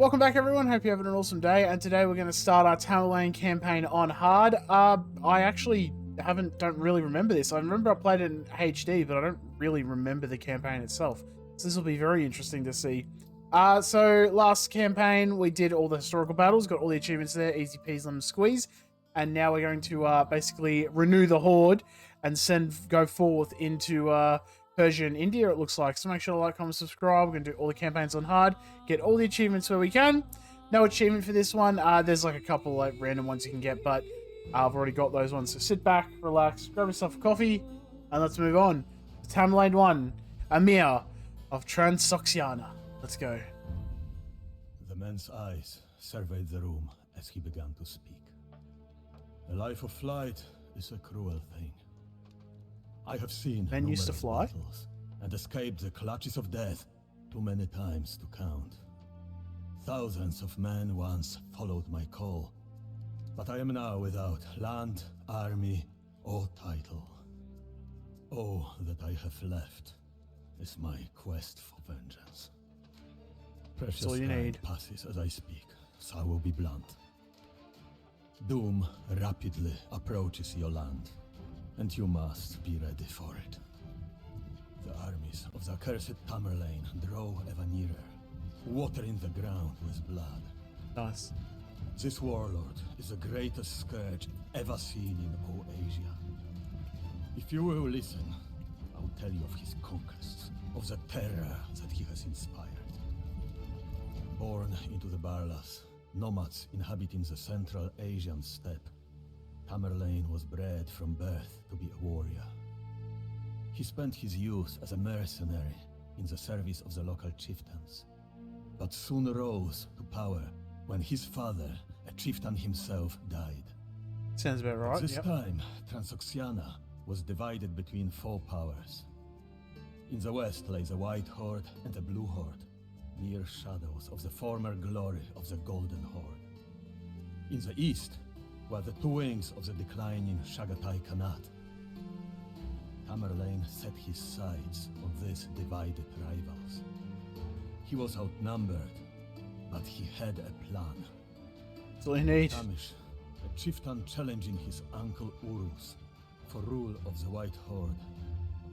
Welcome back, everyone. Hope you're having an awesome day. And today we're going to start our Tamerlane campaign on hard. I actually don't really remember this. I remember I played it in HD, but I don't really remember the campaign itself. So this will be very interesting to see. So last campaign we did all the historical battles, got all the achievements there, easy peasy lemon squeeze. And now we're going to basically renew the Horde and go forth into Persia and India, it looks like. So make sure to like, comment, subscribe. We're going to do all the campaigns on hard, get all the achievements where we can. No achievement for this one. There's like a couple like random ones you can get, but I've already got those ones. So sit back, relax, grab yourself a coffee, and let's move on. Tamerlane 1, Amir of Transoxiana. Let's go. The man's eyes surveyed the room as he began to speak. A life of flight is a cruel thing. I have seen Men used to fly battles and escaped the clutches of death too many times to count. Thousands of men once followed my call, but I am now without land, army, or title. All that I have left is my quest for vengeance. Precious time passes as I speak, so I will be blunt. Doom rapidly approaches your land, and you must be ready for it. The armies of the accursed Tamerlane draw ever nearer, watering the ground with blood. Nice. This warlord is the greatest scourge ever seen in all Asia. If you will listen, I will tell you of his conquests, of the terror that he has inspired. Born into the Barlas, nomads inhabiting the Central Asian steppe, Tamerlane was bred from birth to be a warrior. He spent his youth as a mercenary in the service of the local chieftains, but soon rose to power when his father, a chieftain himself, died. Sounds about right. At this time, Transoxiana was divided between four powers. In the west lay the White Horde and the Blue Horde, mere shadows of the former glory of the Golden Horde. In the east were the two wings of the declining Chagatai Khanate. Tamerlane set his sights on these divided rivals. He was outnumbered, but he had a plan. That's all you need. Tamish, a chieftain challenging his uncle Urus for rule of the White Horde,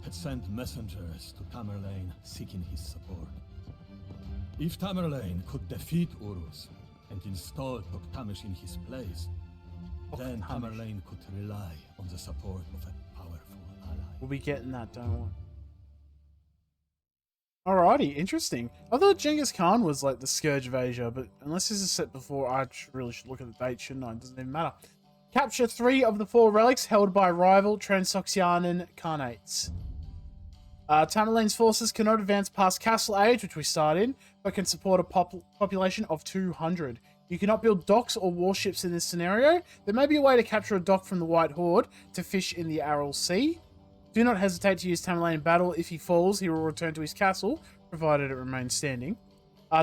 had sent messengers to Tamerlane seeking his support. If Tamerlane could defeat Urus and install Toktamish in his place, then Tamerlane could rely on the support of a powerful ally. We'll be getting that, don't worry. Alrighty, interesting. I thought Genghis Khan was like the scourge of Asia, but unless this is set before, I really should look at the date, shouldn't I? It doesn't even matter. Capture 3 of the 4 relics held by rival Transoxianan Khanates. Tamerlane's forces cannot advance past Castle Age, which we start in, but can support a population of 200. You cannot build docks or warships in this scenario. There may be a way to capture a dock from the White Horde to fish in the Aral Sea. Do not hesitate to use Tamerlane in battle. If he falls, he will return to his castle, provided it remains standing,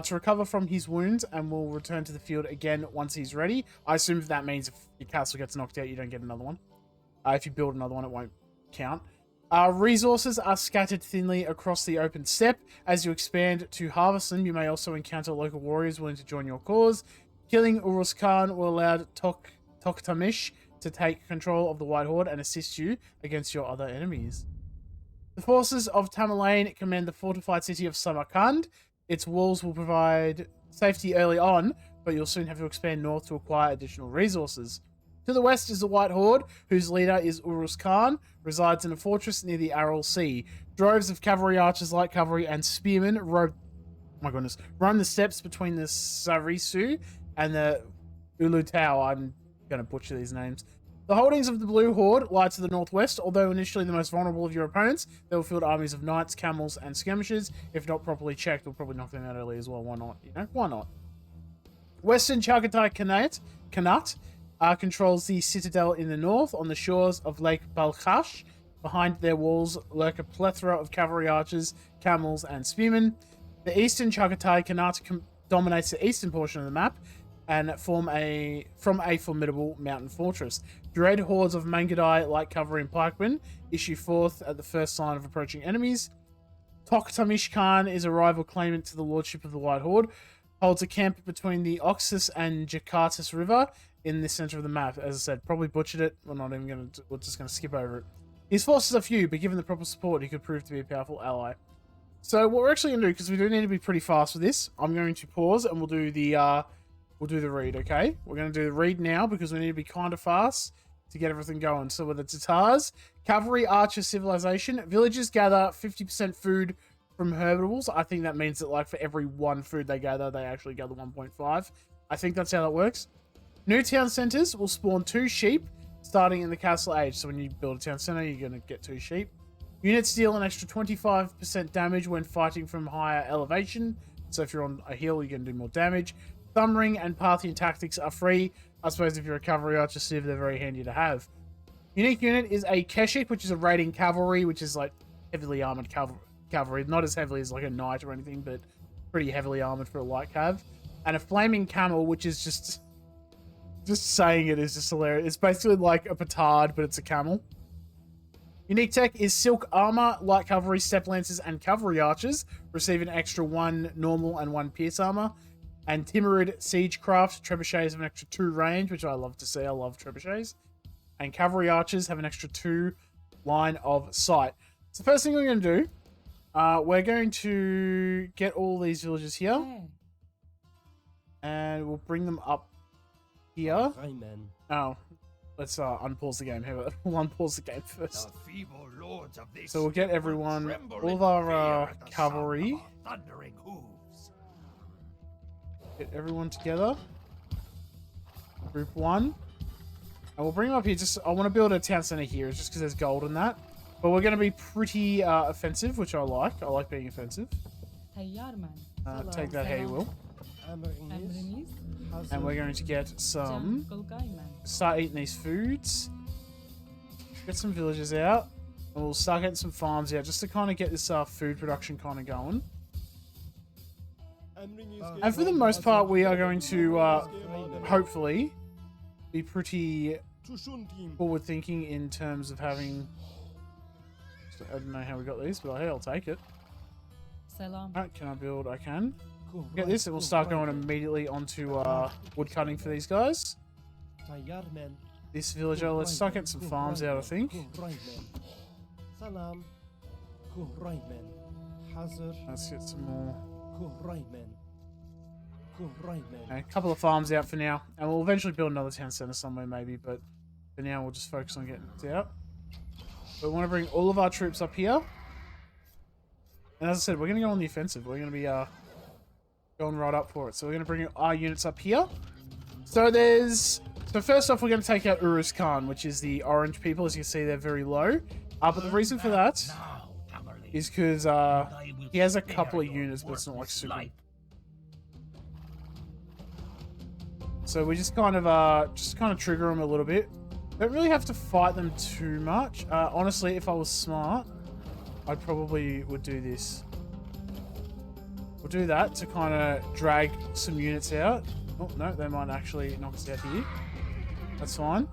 to recover from his wounds, and will return to the field again once he's ready. I assume that means if your castle gets knocked out, you don't get another one. If you build another one, it won't count. Resources are scattered thinly across the open steppe. As you expand to harvest them, you may also encounter local warriors willing to join your cause. Killing Urus Khan will allow Toktamish to take control of the White Horde and assist you against your other enemies. The forces of Tamerlane command the fortified city of Samarkand. Its walls will provide safety early on, but you'll soon have to expand north to acquire additional resources. To the west is the White Horde, whose leader is Urus Khan, resides in a fortress near the Aral Sea. Droves of cavalry archers, light cavalry, and spearmen roam the steppes between the Sarisu and the Ulutau. I'm going to butcher these names. The holdings of the Blue Horde lie to the northwest. Although initially the most vulnerable of your opponents, they will field armies of knights, camels, and skirmishers. If not properly checked, we'll probably knock them out early as well. Why not? You know, why not? Western Chagatai Khanate controls the citadel in the north on the shores of Lake Balkhash. Behind their walls lurk a plethora of cavalry archers, camels, and spearmen. The eastern Chagatai Khanate dominates the eastern portion of the map and from a formidable mountain fortress. Dread hordes of Mangadai, light cavalry, and pikemen issue forth at the first sign of approaching enemies. Toktamish Khan is a rival claimant to the lordship of the White Horde, holds a camp between the Oxus and Jakartas River in the center of the map. As I said, probably butchered it. We're not even going to, we're just going to skip over it. His forces are few, but given the proper support, he could prove to be a powerful ally. So what we're actually going to do, because we do need to be pretty fast with this, I'm going to pause and we'll do the read, okay? We're going to do the read now because we need to be kind of fast to get everything going. So with the Tatars, cavalry, archer, civilization, villagers gather 50% food from herbables. I think that means that like for every one food they gather, they actually gather 1.5. I think that's how that works. New town centers will spawn 2 sheep starting in the castle age. So when you build a town center, you're going to get 2 sheep. Units deal an extra 25% damage when fighting from higher elevation. So if you're on a hill, you're going to do more damage. Thumb ring and Parthian tactics are free. I suppose if you're a cavalry archer civ, they're very handy to have. Unique unit is a Keshik, which is a raiding cavalry, which is like heavily armored cavalry. Not as heavily as like a knight or anything, but pretty heavily armored for a light cav. And a flaming camel, which is just saying it is just hilarious. It's basically like a petard, but it's a camel. Unique tech is silk armor, light cavalry, step lancers, and cavalry archers receive an extra 1 normal and 1 pierce armor. And Timurid siegecraft trebuchets have an extra 2 range, which I love to see. I love trebuchets. And cavalry archers have an extra 2 line of sight. So the first thing we're going to do, we're going to get all these villagers here. And we'll bring them up here. Oh, let's unpause the game. Here, we'll unpause the game first. So we'll get everyone, all of our cavalry. Get everyone together. Group 1. And we'll bring them up here. I want to build a town center here, just because there's gold in that. But we're going to be pretty offensive, which I like. I like being offensive. Take that how you will. And we're going to get some... Start eating these foods. Get some villagers out. And we'll start getting some farms out, just to kind of get this food production kind of going. And for the most part, we are going to, hopefully, be pretty forward-thinking in terms of having... I don't know how we got these, but hey, I'll take it. Alright, can I build? I can. Get this, and we'll start going immediately onto wood cutting for these guys. This villager, let's start getting some farms out, I think. Let's get some more. Okay, a couple of farms out for now, and we'll eventually build another town center somewhere maybe, but for now we'll just focus on getting it out. But we want to bring all of our troops up here, and as I said, we're going to go on the offensive. We're going to be going right up for it. So we're going to bring our units up here. So first off, we're going to take out Uruz Khan, which is the orange people. As you can see, they're very low. But the reason for that is because he has a couple of units, but it's not like super. So we just kind of trigger them a little bit. Don't really have to fight them too much. Honestly, if I was smart, I probably would do this. We'll do that to kind of drag some units out. Oh, no, they might actually knock us out here. That's fine.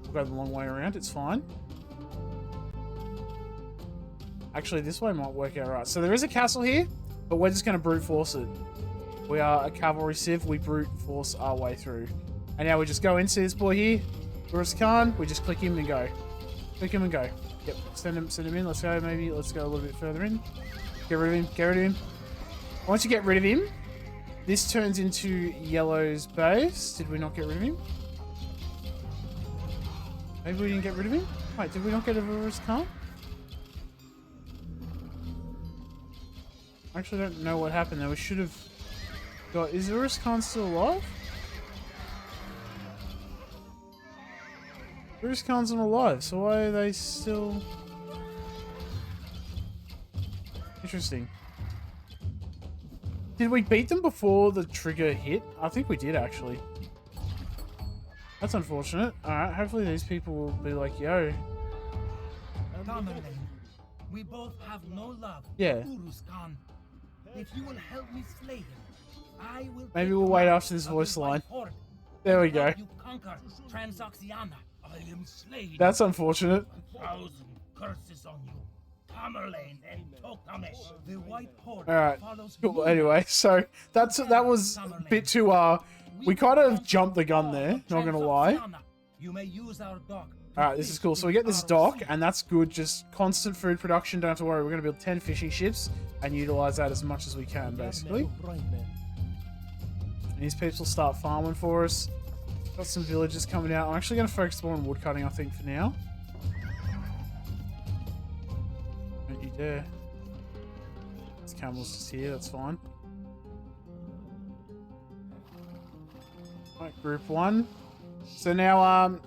We'll go the long way around. It's fine. Actually, this way might work out right. So there is a castle here, but we're just going to brute force it. We are a cavalry civ. We brute force our way through. And now we just go into this boy here. Uruz Khan. We just click him and go. Click him and go. Yep. Send him in. Let's go. Maybe let's go a little bit further in. Get rid of him. Get rid of him. Once you get rid of him, this turns into Yellow's base. Did we not get rid of him? Maybe we didn't get rid of him? Wait, did we not get rid of Uruz Khan? I actually don't know what happened there. We should have got... Is Uruz Khan still alive? Uruz Khan's not alive, so why are they still... Interesting. Did we beat them before the trigger hit? I think we did, actually. That's unfortunate. Alright, hopefully these people will be like, yo. Tamerlane, we both have no love. Yeah. Uruz Khan. If you will help me slay him, I will. Maybe we'll wait after this voice line. Horde. There we go. You conquer Transoxiana. I am slain. That's unfortunate. 1,000 curses on you. Tamerlane and Tokamesh. The White Horde Alright, follows cool. me. Anyway, so that was a bit too, we kind of jumped the gun there, not gonna lie. Transoxiana. You may use our dock. Alright, this is cool. So we get this dock, and that's good. Just constant food production, don't have to worry. We're gonna build 10 fishing ships and utilize that as much as we can, basically. And these peeps will start farming for us. Got some villagers coming out. I'm actually gonna focus more on wood cutting, I think, for now. Don't you dare. This camel's just here, that's fine. Alright, group 1. So now,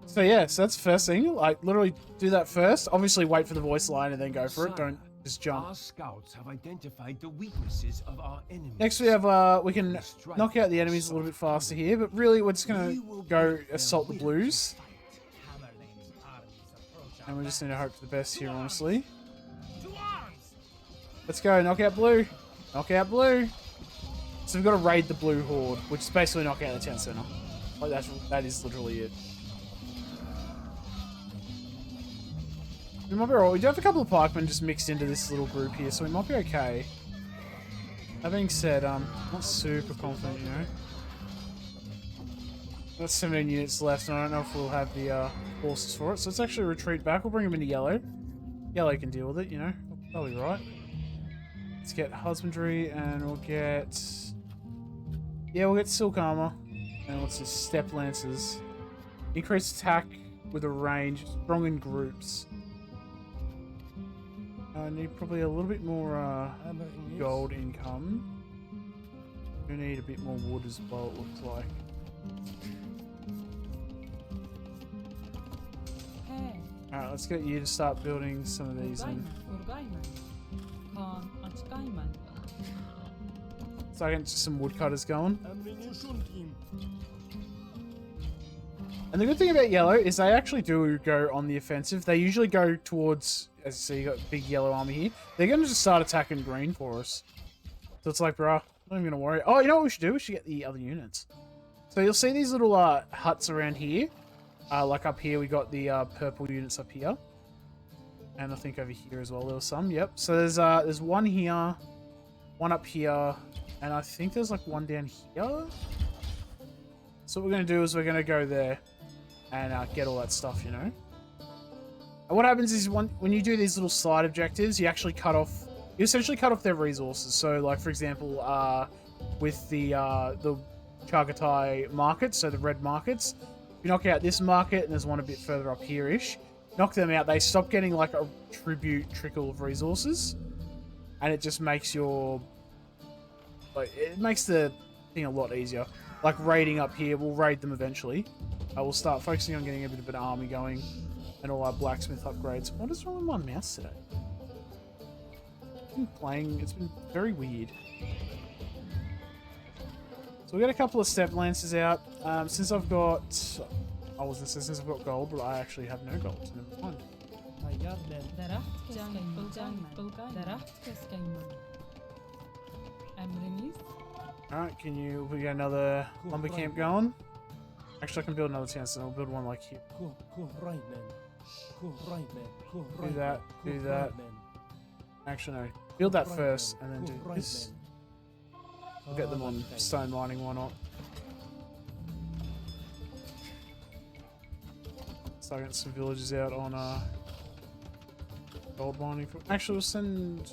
so yeah, so that's the first thing. Like, literally do that first. Obviously, wait for the voice line and then go for it. Don't just jump. Our scouts have identified the weaknesses of our enemies. Next, we have, we can knock out the enemies a little bit faster here, but really, we're just gonna go assault the blues. Tamerlane's armies approach And our we just need to hope for the best here, honestly. To arms! Let's go, knock out blue. Knock out blue. So we've got to raid the blue horde, which is basically knock out the town center. Like, that is literally it. We might be alright. We do have a couple of pikemen just mixed into this little group here, so we might be okay. That being said, I'm not super confident, you know. Got 17 units left, and I don't know if we'll have the forces for it. So let's actually retreat back. We'll bring them into yellow. Yellow can deal with it, you know. That'll be right. Let's get husbandry, and we'll get... Yeah, we'll get silk armor. And what's this? Step lances. Increased attack with a range. Strong in groups. I need probably a little bit more gold income. We need a bit more wood as well, it looks like. Alright, let's get you to start building some of these in. So I can get some woodcutters going. And the good thing about yellow is they actually do go on the offensive. They usually go towards, as you see, you got big yellow army here. They're going to just start attacking green for us. So it's like, bruh, I'm not even going to worry. Oh, you know what we should do? We should get the other units. So you'll see these little huts around here. Like up here, we got the purple units up here. And I think over here as well, there was some. Yep. So there's one here, one up here, and I think there's like one down here. So what we're going to do is we're going to go there and get all that stuff, you know. And what happens is when you do these little side objectives, you actually you essentially cut off their resources. So like, for example, with the Chagatai markets, so the red markets, if you knock out this market, and there's one a bit further up here-ish, knock them out, they stop getting like a tribute trickle of resources. And it just makes it makes the thing a lot easier. Like raiding up here, we'll raid them eventually. I will start focusing on getting a bit of an army going and all our blacksmith upgrades. What is wrong with my mouse today? It's been very weird. So we got a couple of step lances out. Since I've got, since I've got gold, but I actually have no gold, so never mind. Alright, we get another lumber camp going? Actually, I can build another town, so I'll build one like here. Do that. Actually, no. Build that first, and then do this. We'll get them on stone mining, why not? Start getting some villagers out on gold mining. Actually, we'll send...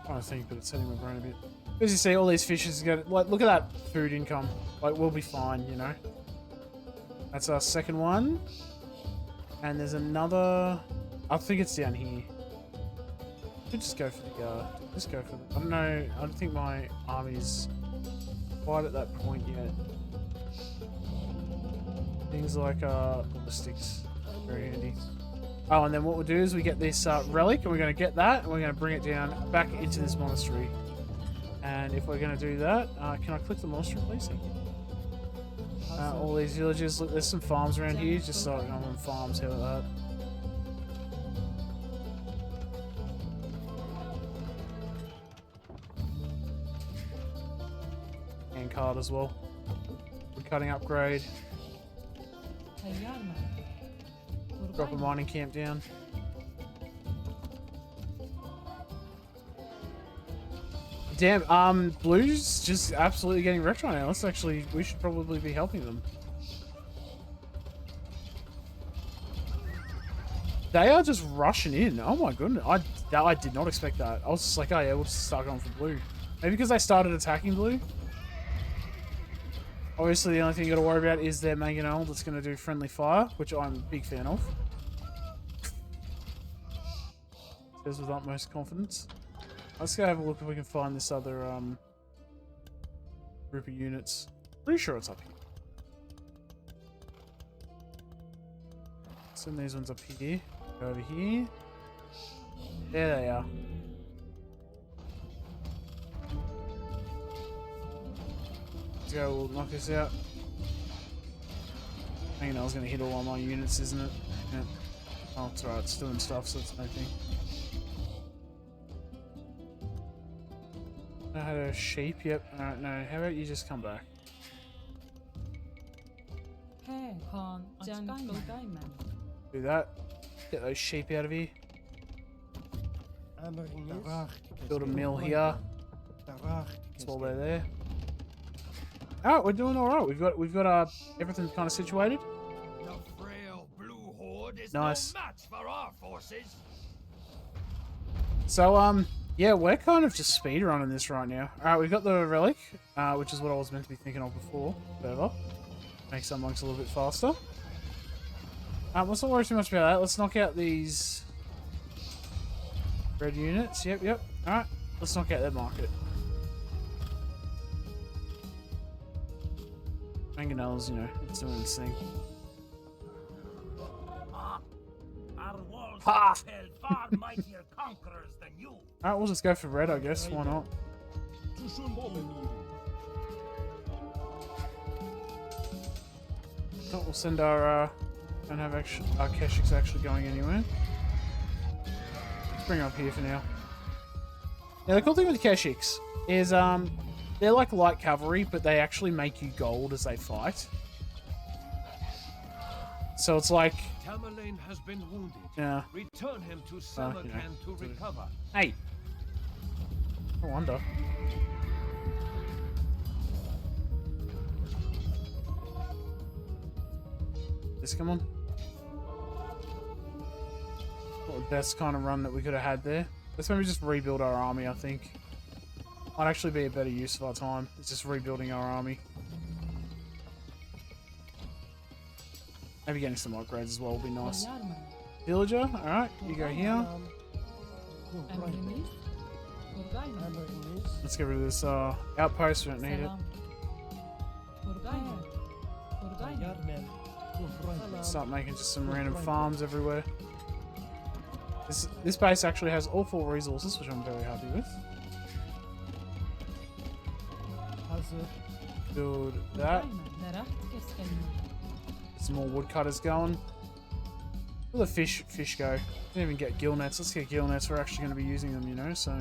I think, but it's setting my brain a bit. As you see, all these fishes get like, look at that food income. Like, we'll be fine, you know. That's our second one, and there's another. I think it's down here. Could just go for the just go for the. I don't know. I don't think my army's quite at that point yet. Things like ballistics, very handy. Oh, and then what we'll do is we get this relic, and we're going to get that, and we're going to bring it down back into this monastery. And if we're going to do that, can I click the monastery, please? Thank you. All these villages, look, there's some farms around here, just so I'm on farms, how about that? And card as well. Wood cutting upgrade. Drop a mining camp down. Damn, Blue's just absolutely getting wrecked right now. We should probably be helping them. They are just rushing in. Oh my goodness. I did not expect that. I was just like, oh yeah, we'll just start going for Blue. Maybe because they started attacking Blue. Obviously, the only thing you gotta worry about is their mangonel that's gonna do friendly fire, which I'm a big fan of. Says with utmost confidence. Let's go have a look if we can find this other group of units. Pretty sure it's up here. Send these ones up here. Go over here. There they are. Let's go, we'll knock this out. I was gonna hit all of my units, isn't it? Yeah. Oh, it's alright, it's doing stuff, so it's no thing. I had a sheep, yep. Alright, no, how about you just come back? Do that. Get those sheep out of here. Build a mill here. That's while they're there. Alright, we're doing alright. We've got everything kind of situated. The frail blue horde is Nice. no match for our forces. So, yeah, we're kind of just speedrunning this right now. Alright, we've got the relic, which is what I was meant to be thinking of before. Whatever. Make some monks a little bit faster. Let's not worry too much about that. Let's knock out these red units. Yep. Alright, let's knock out that market. Mangonels, it's doing its thing. Our walls Ha! have held far mightier conquerors than you. Alright, we'll just go for red, I guess. Why not? Oh, we'll send our, don't have our Keshiks actually going anywhere. Let's bring them up here for now. Now, the cool thing with the Keshiks is, they're like light cavalry, but they actually make you gold as they fight. So it's like... Tamerlane has been wounded. Yeah. Return him to Samarkand to recover. Hey! I wonder. This come on. Not the best kind of run that we could have had there. Let's maybe just rebuild our army, I think. Might actually be a better use of our time. It's just rebuilding our army. Maybe getting some upgrades as well would be nice. Villager, alright, you go here. Let's get rid of this outpost, we don't need it. Start making just some random farms everywhere. This base actually has all 4 resources, which I'm very happy with. Build that. Get some more woodcutters going. Where the fish go? Didn't even get gill nets. Let's get gill nets. We're actually going to be using them, so.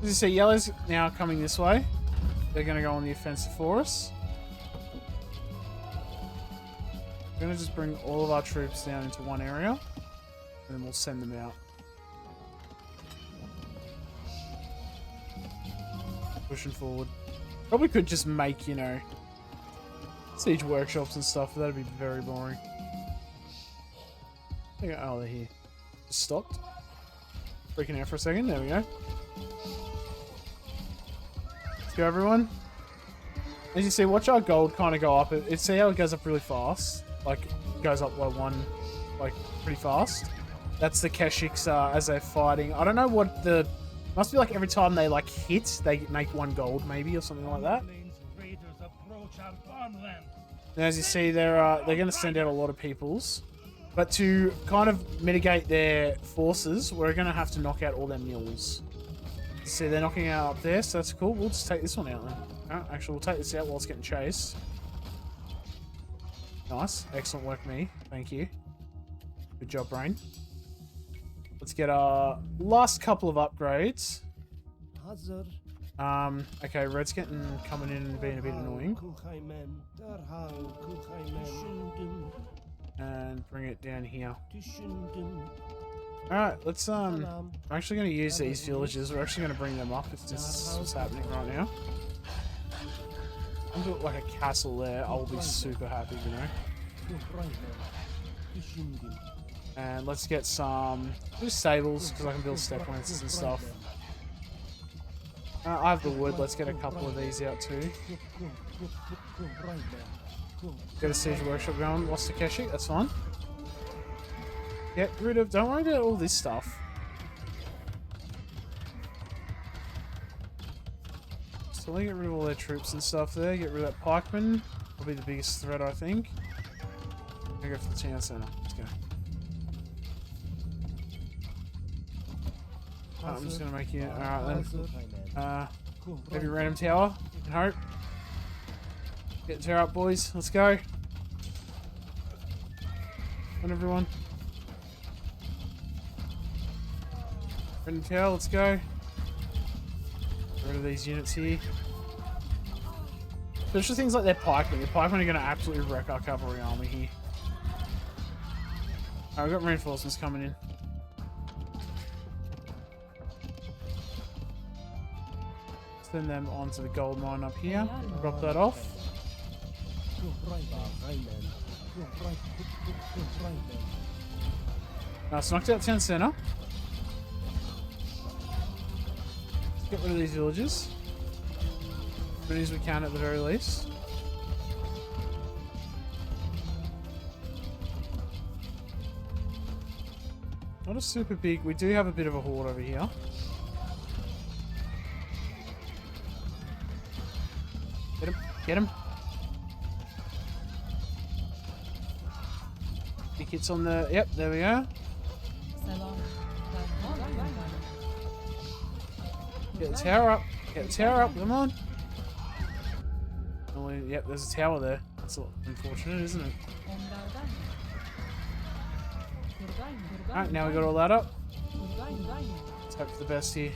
As you see, yellow's now coming this way. They're going to go on the offensive for us. We're going to just bring all of our troops down into one area. And then we'll send them out. Pushing forward. Probably could just make, siege workshops and stuff, but that'd be very boring. Oh, they're here. Just stopped. Freaking out for a second. There we go. Let's go, everyone. As you see, watch our gold kind of go up. See how it goes up really fast? Like, it goes up by one, pretty fast. That's the Keshiks as they're fighting. I don't know what the... Must be like every time they hit, they make 1 gold maybe or something like that. And as you see, they're going to send out a lot of peoples, but to kind of mitigate their forces, we're going to have to knock out all their mills. See, they're knocking out up there, so that's cool. We'll just take this one out then. Actually, we'll take this out while it's getting chased. Nice, excellent work, me. Thank you. Good job, brain. Let's get our last couple of upgrades. Okay, Red's coming in and being a bit annoying. And bring it down here. Alright, let's I'm actually gonna use these villages. We're actually gonna bring them up. It's just what's happening right now. I'm gonna do like a castle there. I'll be super happy, you know. And let's get some stables because I can build step lances and stuff. I have the wood. Let's get a couple of these out too. Get a siege workshop going. Lost the Keshi. That's fine. Get rid of. Don't worry about all this stuff. So let me get rid of all their troops and stuff there. Get rid of that pikeman. Probably the biggest threat, I think. I'm gonna go for the town center. Let's go. I'm just gonna make you. Alright then. Maybe random tower. I can hope. Get the tower up, boys. Let's go. Come on, everyone. Random tower. Let's go. Get rid of these units here. Especially things like their pikemen. The pikemen are gonna absolutely wreck our cavalry army here. Alright, we've got reinforcements coming in. Send them onto the gold mine up here. Drop that off. Nice, knocked out town center. Let's get rid of these villages. As many as we can at the very least. Not a super big. We do have a bit of a horde over here. Get him. Get him. Big hits on the... Yep, there we go. Get the tower up. Get the tower up. Come on. Oh, yep, there's a tower there. That's unfortunate, isn't it? Alright, now we got all that up. Let's hope for the best here.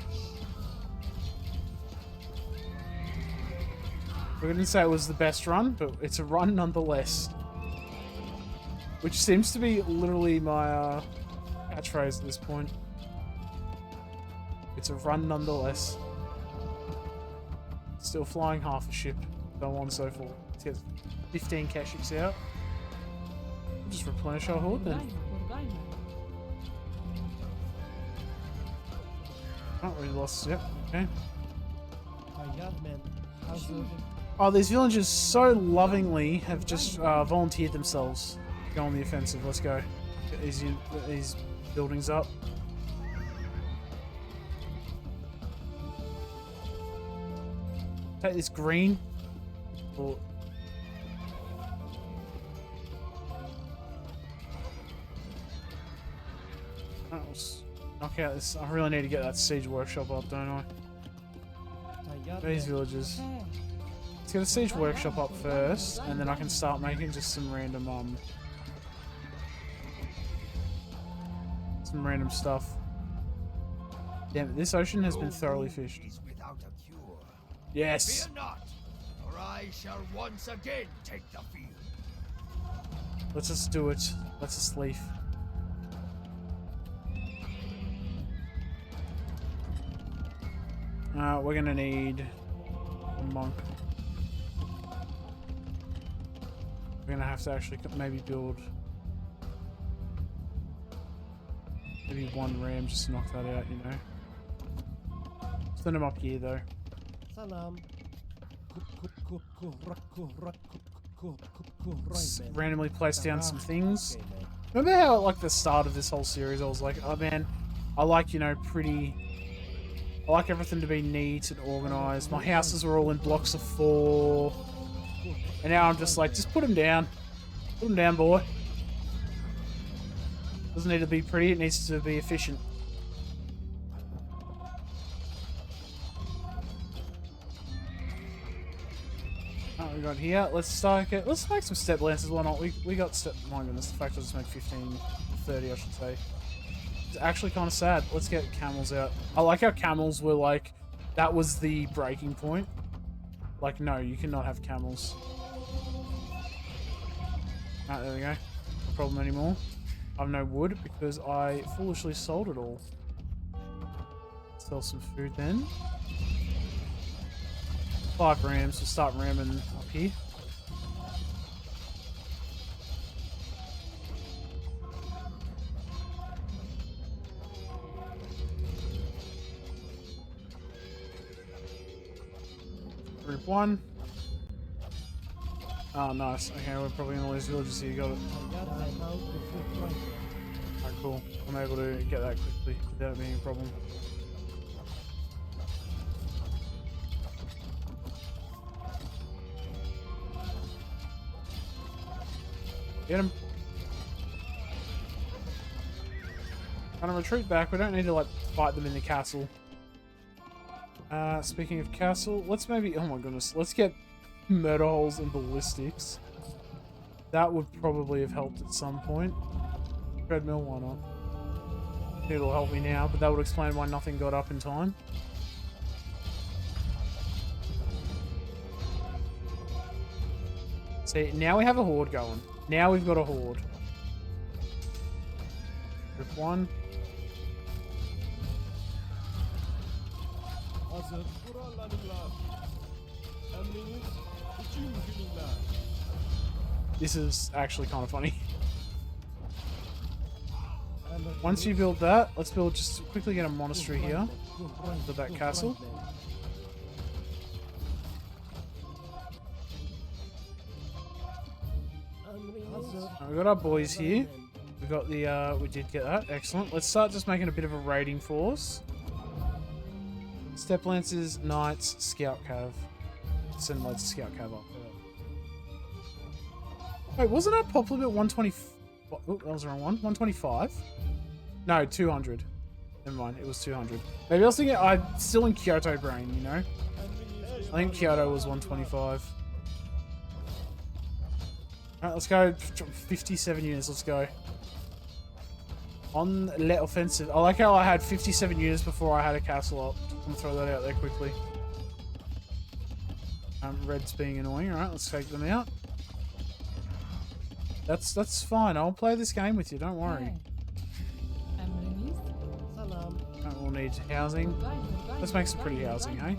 We didn't say it was the best run, but it's a run nonetheless. Which seems to be literally my catchphrase at this point. It's a run nonetheless. Still flying half a ship, so on and so forth. Let's get 15 Kashyyyks out. We'll just replenish our horde then. Oh, we lost. Yep, okay. Oh, these villagers so lovingly have just volunteered themselves to go on the offensive. Let's go. Get these buildings up. Take this green. Oh. Let's knock out this. I really need to get that siege workshop up, don't I? These villagers. Let's get a siege workshop up first, and then I can start making just some random stuff. Damn it, this ocean has been thoroughly fished. Yes. Fear not, or I shall once again take the field. Let's just do it. Let's just leave. We're gonna need a monk. We're gonna have to actually maybe build maybe one ram just to knock that out, you know. Send him up here though. Just randomly place down some things. Remember how at like the start of this whole series I was like, oh man, I like, you know, I like everything to be neat and organised. My houses were all in blocks of 4. And now I'm just like, just put them down. Put them down, boy. Doesn't need to be pretty, it needs to be efficient. Oh, we got here. Let's make some step lances. Why not? We got step. My goodness, the fact I just made 15, 30, I should say. It's actually kind of sad. Let's get camels out. I like how camels were like That was the breaking point. Like, no, you cannot have camels. Ah, there we go. No problem anymore. I've no wood because I foolishly sold it all. Sell some food then. 5 rams. We'll start ramming up here. Group 1. Oh, nice. Okay, we're probably in all these villages here. Got it. Alright, cool. I'm able to get that quickly without it being a problem. Get him. Kind of retreat back. We don't need to like fight them in the castle. Speaking of castle, let's maybe, oh my goodness, let's get murder holes and ballistics. That would probably have helped at some point. Treadmill, why not? It'll help me now, but that would explain why nothing got up in time. See, now we have a horde going. Now we've got a horde. Group 1. This is actually kind of funny. Once you build that, let's build, just quickly get a monastery here. Build that castle. We got our boys here. We got the, we did get that. Excellent. Let's start just making a bit of a raiding force. Step Lancers, Knights, Scout Cav. Send loads of Scout Cav up there. Wait, wasn't our popular bit 120? Oh, that was the wrong one. 125? No, 200. Never mind, it was 200. Maybe I was thinking, I'm still in Kyoto brain, you know? I think Kyoto was 125. Alright, let's go. 57 units, let's go. On let offensive. I like how I had 57 units before I had a castle up. I'm gonna throw that out there quickly. Red's being annoying. Alright, let's take them out. That's fine. I'll play this game with you, don't worry. Right, we'll need housing. Let's make some pretty housing, hey?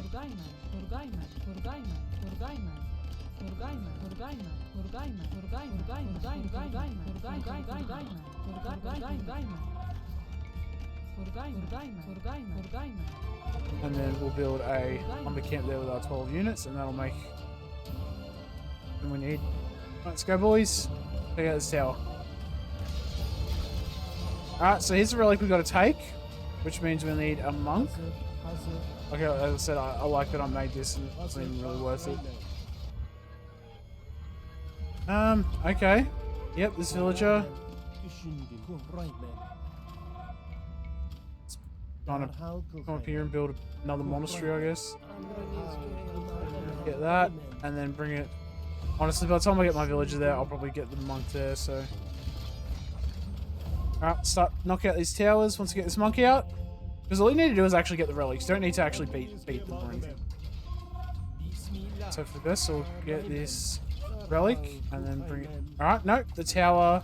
And then we'll build a lumber camp there with our 12 units, and that'll make what we need. Let's go, boys. Check out this tower. Alright, so here's the relic we've got to take, which means we'll need a monk. Okay, as I said, I like that I made this, and it's been really worth it. Okay. Yep, this villager. Kind of come up here and build another monastery, I guess. Get that, and then bring it. Honestly, by the time I get my villager there, I'll probably get the monk there, so. Alright, start knock out these towers once we get this monk out. Because all you need to do is actually get the relics. You don't need to actually beat them or anything. So for this, we'll get this relic and then bring it. Alright, no, the tower.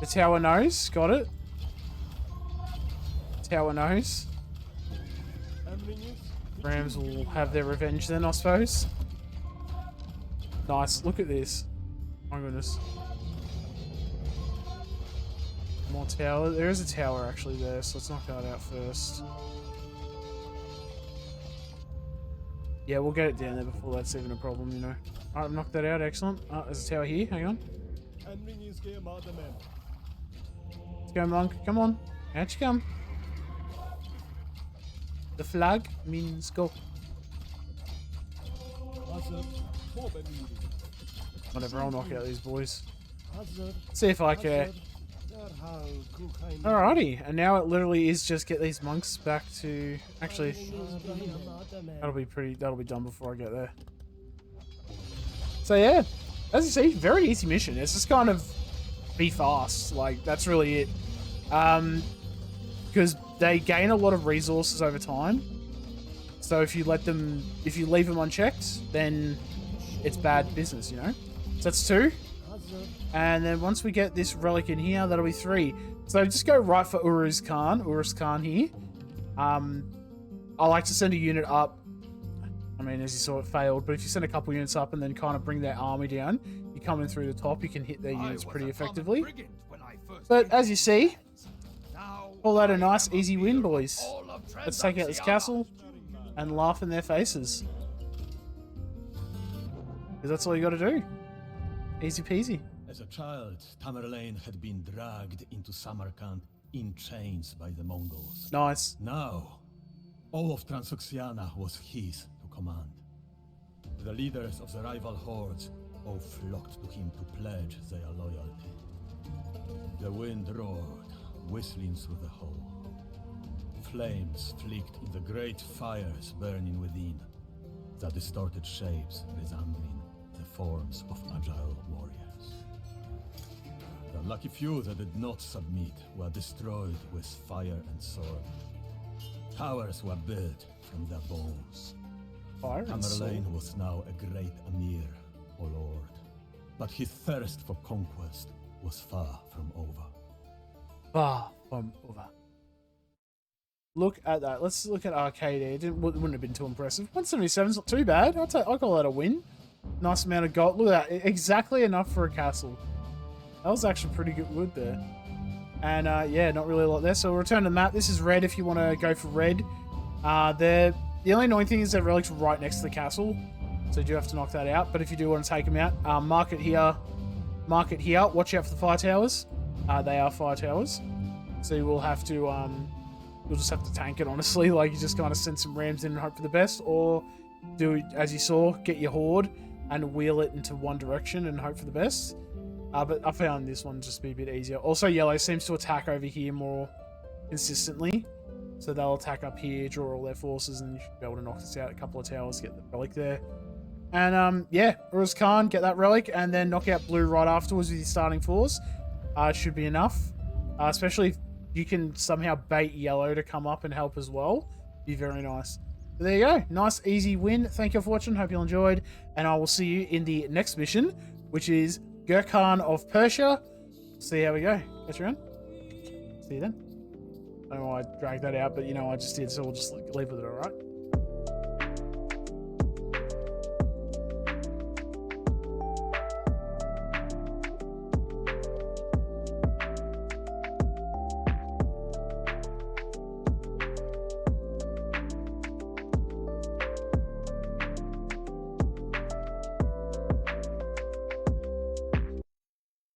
The tower knows. Got it. Tower knows. Rams will have their revenge then, I suppose. Nice. Look at this. My goodness. More tower. There is a tower actually there, so let's knock that out first. Yeah, we'll get it down there before that's even a problem, you know. Alright, I've knocked that out. Excellent. There's a tower here. Hang on. Let's go, monk. Come on. Out you come. The flag means go. Whatever, I'll knock out these boys. See if I care. Alrighty, and now it literally is just get these monks back to... Actually, that'll be done before I get there. So yeah, as you see, very easy mission. It's just kind of be fast, like that's really it. Because they gain a lot of resources over time. So if you leave them unchecked, then it's bad business, you know? So that's 2. And then once we get this relic in here, that'll be 3. So just go right for Uruz Khan here. I like to send a unit up. I mean, as you saw, it failed. But if you send a couple units up and then kind of bring their army down, you come in through the top, you can hit their units pretty effectively. But as you see, call that a nice, easy win, boys. Let's take out this castle and laugh in their faces. Because that's all you got to do. Easy peasy. As a child, Tamerlane had been dragged into Samarkand in chains by the Mongols. Nice. Now, all of Transoxiana was his to command. The leaders of the rival hordes all flocked to him to pledge their loyalty. The wind roared, whistling through the hall. Flames flicked in the great fires burning within, the distorted shapes resembling the forms of agile warriors. The lucky few that did not submit were destroyed with fire and sword. Towers were built from their bones. Fire and sword. Tamerlane was now a great Amir, O Lord, but his thirst for conquest was far from over. Far from over. Look at that. Let's look at Arcade. It wouldn't have been too impressive. 177's not too bad. I'll call that a win. Nice amount of gold. Look at that. Exactly enough for a castle. That was actually pretty good there. And yeah, not really a lot there. So we'll return to the map. This is red if you want to go for red. The only annoying thing is that relic's right next to the castle. So you do have to knock that out. But if you do want to take them out, mark it here. Mark it here. Watch out for the fire towers. They are fire towers. So you will have to... you'll just have to tank it, honestly. Like, you just kind of send some rams in and hope for the best. Or do, as you saw, get your horde and wheel it into one direction and hope for the best. But I found this one just be a bit easier. Also, yellow seems to attack over here more consistently. So they'll attack up here, draw all their forces, and you should be able to knock this out. A couple of towers, get the relic there. And yeah, Uruz Khan, get that relic, and then knock out blue right afterwards with your starting force. Should be enough. Especially if you can somehow bait yellow to come up and help as well. Be very nice. But there you go. Nice, easy win. Thank you for watching. Hope you all enjoyed. And I will see you in the next mission, which is Gurkhan of Persia. See how we go. Catch you around. See you then. I don't know why I dragged that out, but you know, I just did, so we'll just leave with it, alright?